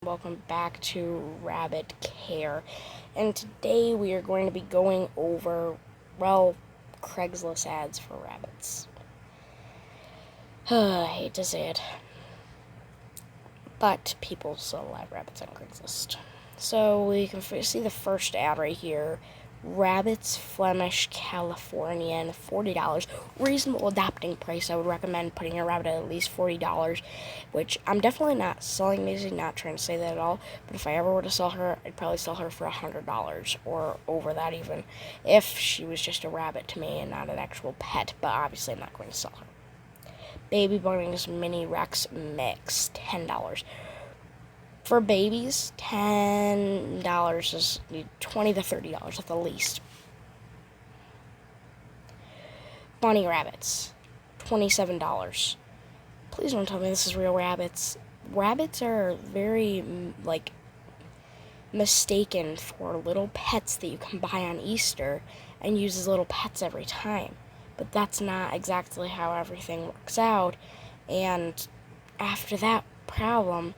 welcome back to Rabbit Care. And today we are going to be going over, Craigslist ads for rabbits. I hate to say it, but people still like rabbits on Craigslist. So we can see the first ad right here. Rabbits, Flemish, Californian, $40. Reasonable adopting price. I would recommend putting your rabbit at least $40, which I'm definitely not selling Maisie, not trying to say that at all, but if I ever were to sell her, I'd probably sell her for $100 or over that even, if she was just a rabbit to me and not an actual pet, but obviously I'm not going to sell her. Baby Bunnies Mini Rex Mix, $10. For babies, $10 is $20 to $30 at the least. Bunny rabbits, $27. Please don't tell me this is real rabbits. Rabbits are very, mistaken for little pets that you can buy on Easter and use as little pets every time. But that's not exactly how everything works out. And after that problem,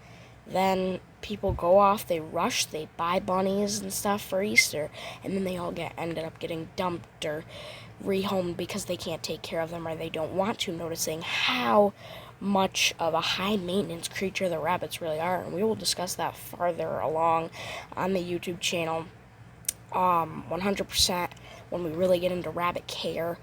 then people go off, they rush, they buy bunnies and stuff for Easter, and then they all ended up getting dumped or rehomed because they can't take care of them or they don't want to, noticing how much of a high maintenance creature the rabbits really are. And we will discuss that farther along on the YouTube channel 100% when we really get into rabbit care.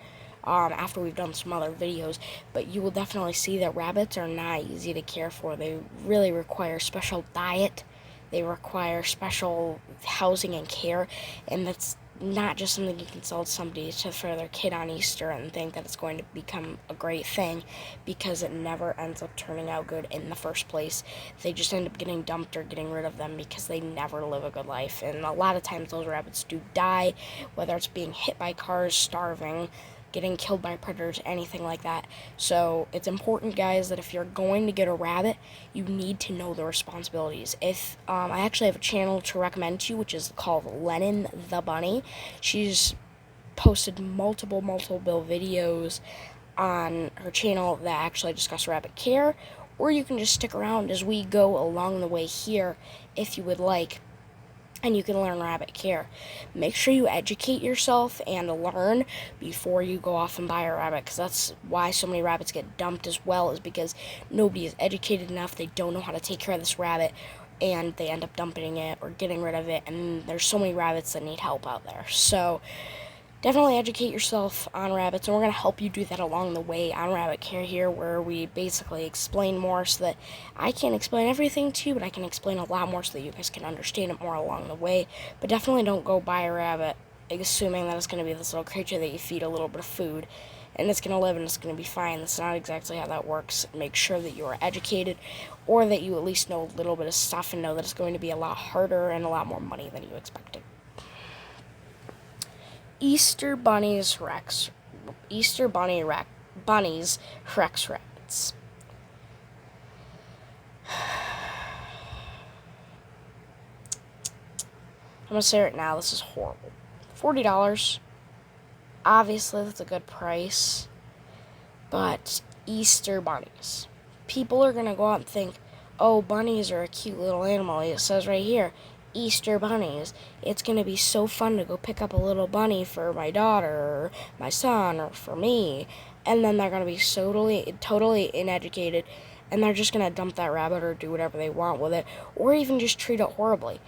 After we've done some other videos, but you will definitely see that rabbits are not easy to care for. They really require special diet, they require special housing and care, and that's not just something you can sell to somebody for their kid on Easter and think that it's going to become a great thing, because it never ends up turning out good in the first place. They just end up getting dumped or getting rid of them because they never live a good life, and a lot of times those rabbits do die, whether it's being hit by cars, starving, getting killed by predators, anything like that. So it's important, guys, that if you're going to get a rabbit, you need to know the responsibilities. If I actually have a channel to recommend to you, which is called Lennon the Bunny. She's posted multiple videos on her channel that actually discuss rabbit care, or you can just stick around as we go along the way here if you would like, and you can learn rabbit care. Make sure you educate yourself and learn before you go off and buy a rabbit, because that's why so many rabbits get dumped as well, is because nobody is educated enough. They don't know how to take care of this rabbit, and they end up dumping it or getting rid of it, and there's so many rabbits that need help out there. So definitely educate yourself on rabbits, and we're going to help you do that along the way on Rabbit Care here, where we basically explain more so that I can't explain everything to you, but I can explain a lot more so that you guys can understand it more along the way. But definitely don't go buy a rabbit assuming that it's going to be this little creature that you feed a little bit of food and it's going to live and it's going to be fine. That's not exactly how that works. Make sure that you are educated, or that you at least know a little bit of stuff and know that it's going to be a lot harder and a lot more money than you expected. Easter Bunnies Rex Rabbits. I'm gonna say right now, this is horrible. $40. Obviously, that's a good price, but Easter bunnies. People are gonna go out and think, oh, bunnies are a cute little animal. It says right here, Easter bunnies. It's going to be so fun to go pick up a little bunny for my daughter or my son or for me. And then they're going to be totally uneducated, and they're just going to dump that rabbit or do whatever they want with it, or even just treat it horribly.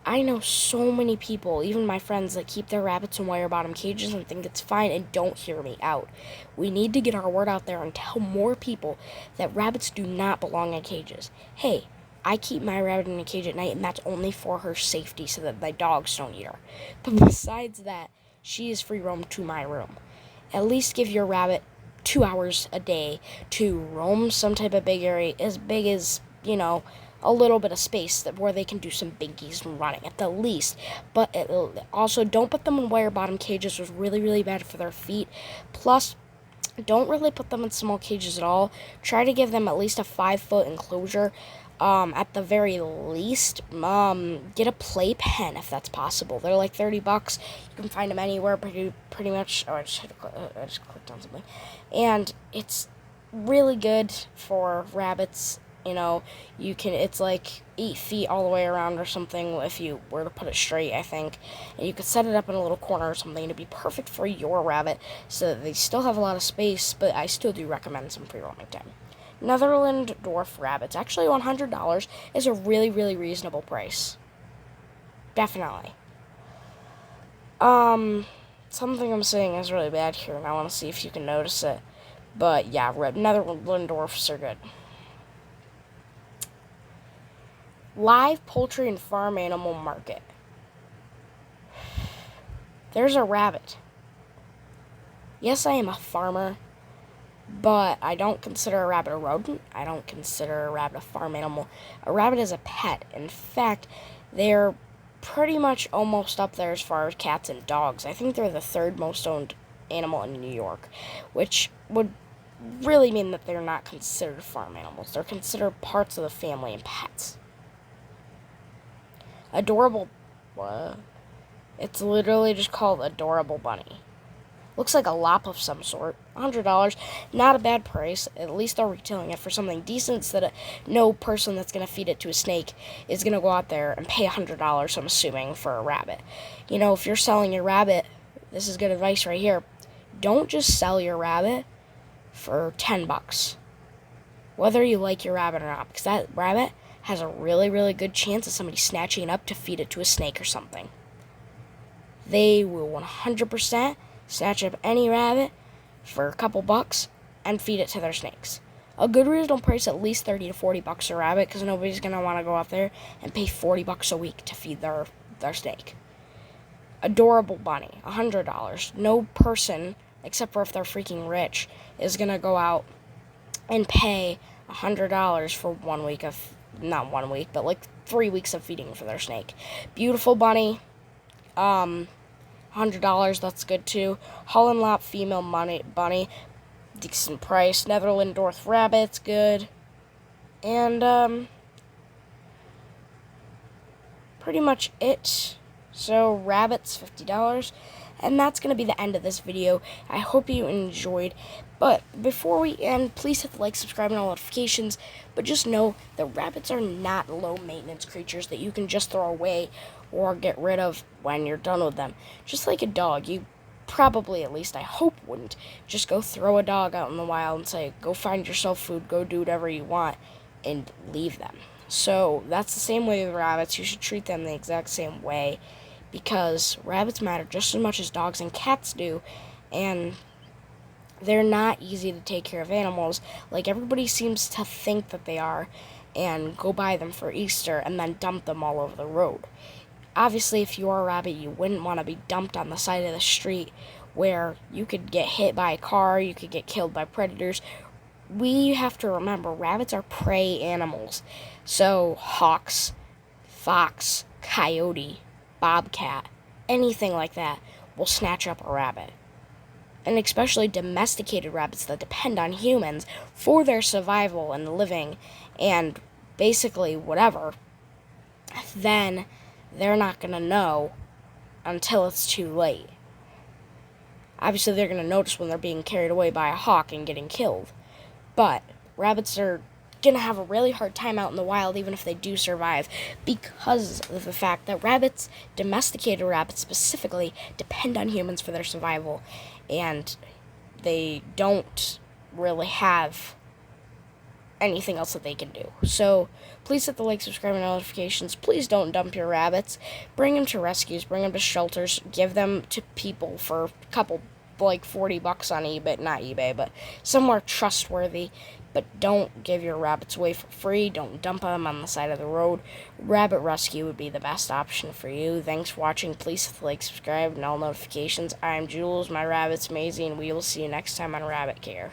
I know so many people, even my friends, that keep their rabbits in wire bottom cages and think it's fine and don't hear me out. We need to get our word out there and tell more people that rabbits do not belong in cages. Hey, I keep my rabbit in a cage at night, and that's only for her safety so that my dogs don't eat her. But besides that, she is free roam to my room. At least give your rabbit 2 hours a day to roam some type of big area, as big as, a little bit of space where they can do some binkies and running at the least. But also, don't put them in wire bottom cages. It's really bad for their feet. Plus, don't really put them in small cages at all. Try to give them at least a 5-foot enclosure. At the very least, get a playpen if that's possible. They're like $30. You can find them anywhere pretty much. Oh, I just clicked on something. And it's really good for rabbits You know, it's like 8 feet all the way around or something if you were to put it straight, I think. And you could set it up in a little corner or something to be perfect for your rabbit so that they still have a lot of space, but I still do recommend some free-roaming time. Netherland dwarf rabbits, actually $100 is a really, really reasonable price. Definitely. Something I'm saying is really bad here, and I want to see if you can notice it. But yeah, Netherland dwarfs are good. Live poultry and farm animal market. There's a rabbit. Yes, I am a farmer, but I don't consider a rabbit a rodent. I don't consider a rabbit a farm animal. A rabbit is a pet. In fact, they're pretty much almost up there as far as cats and dogs. I think they're the third most owned animal in New York, which would really mean that they're not considered farm animals. They're considered parts of the family and pets. Adorable, what? It's literally just called Adorable Bunny. Looks like a lop of some sort. $100, not a bad price. At least they're retailing it for something decent so that no person that's going to feed it to a snake is going to go out there and pay $100, I'm assuming, for a rabbit. You know, if you're selling your rabbit, this is good advice right here. Don't just sell your rabbit for $10. Whether you like your rabbit or not, because that rabbit has a really, really good chance of somebody snatching it up to feed it to a snake or something. They will 100% snatch up any rabbit for a couple bucks and feed it to their snakes. A good reasonable price, at least $30 to $40 a rabbit, because nobody's going to want to go out there and pay $40 a week to feed their snake. Adorable Bunny, $100. No person, except for if they're freaking rich, is going to go out and pay $100 for 1 week of, not 1 week, but like 3 weeks of feeding for their snake. Beautiful bunny. $100, that's good too. Holland Lop female bunny, decent price. Netherland dwarf rabbit's good. And, pretty much it. So, rabbits, $50. And that's going to be the end of this video. I hope you enjoyed. But before we end, please hit the like, subscribe, and all notifications. But just know that rabbits are not low-maintenance creatures that you can just throw away or get rid of when you're done with them. Just like a dog, you probably, at least I hope, wouldn't just go throw a dog out in the wild and say, go find yourself food, go do whatever you want, and leave them. So that's the same way with rabbits. You should treat them the exact same way, because rabbits matter just as much as dogs and cats do, and they're not easy to take care of animals like everybody seems to think that they are, and go buy them for Easter and then dump them all over the road. Obviously, if you are a rabbit, you wouldn't want to be dumped on the side of the street where you could get hit by a car, you could get killed by predators. We have to remember, rabbits are prey animals. So, hawks, fox, coyote, bobcat, anything like that will snatch up a rabbit. And especially domesticated rabbits that depend on humans for their survival and living and basically whatever, then they're not going to know until it's too late. Obviously, they're going to notice when they're being carried away by a hawk and getting killed. But rabbits are going to have a really hard time out in the wild, even if they do survive, because of the fact that rabbits, domesticated rabbits specifically, depend on humans for their survival, and they don't really have anything else that they can do. So please hit the like, subscribe, and notifications. Please don't dump your rabbits. Bring them to rescues, bring them to shelters, give them to people for a couple, like $40 on eBay, not eBay, but somewhere trustworthy. But don't give your rabbits away for free. Don't dump them on the side of the road. Rabbit rescue would be the best option for you. Thanks for watching. Please hit the like, subscribe, and all notifications. I'm Jules, my rabbit's Maisie, and we will see you next time on Rabbit Care.